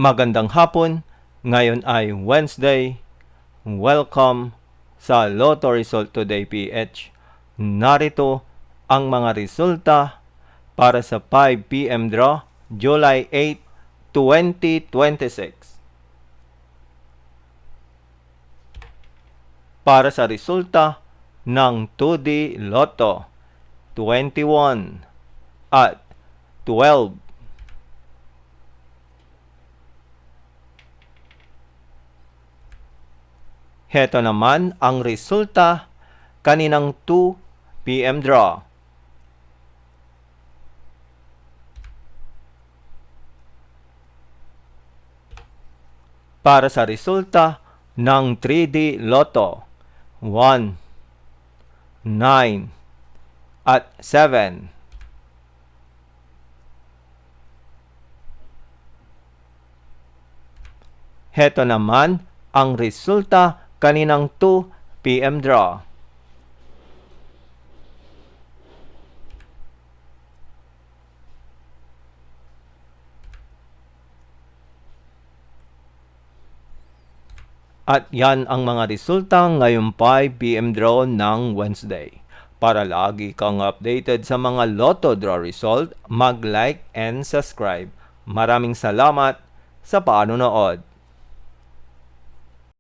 Magandang hapon, ngayon ay Wednesday. Welcome sa Lotto Result Today PH. Narito ang mga resulta para sa 5 PM draw, July 8, 2026. Para sa resulta ng 2D Lotto, 21 at 12. Heto naman ang resulta kaninang 2 PM draw. Para sa resulta ng 3D Lotto, 1, 9, at 7. Heto naman ang resulta kaninang 2 PM draw. At yan ang mga resulta ngayong 5 PM draw ng Wednesday. Para lagi kang updated sa mga Lotto draw result, mag-like and subscribe. Maraming salamat sa panonood.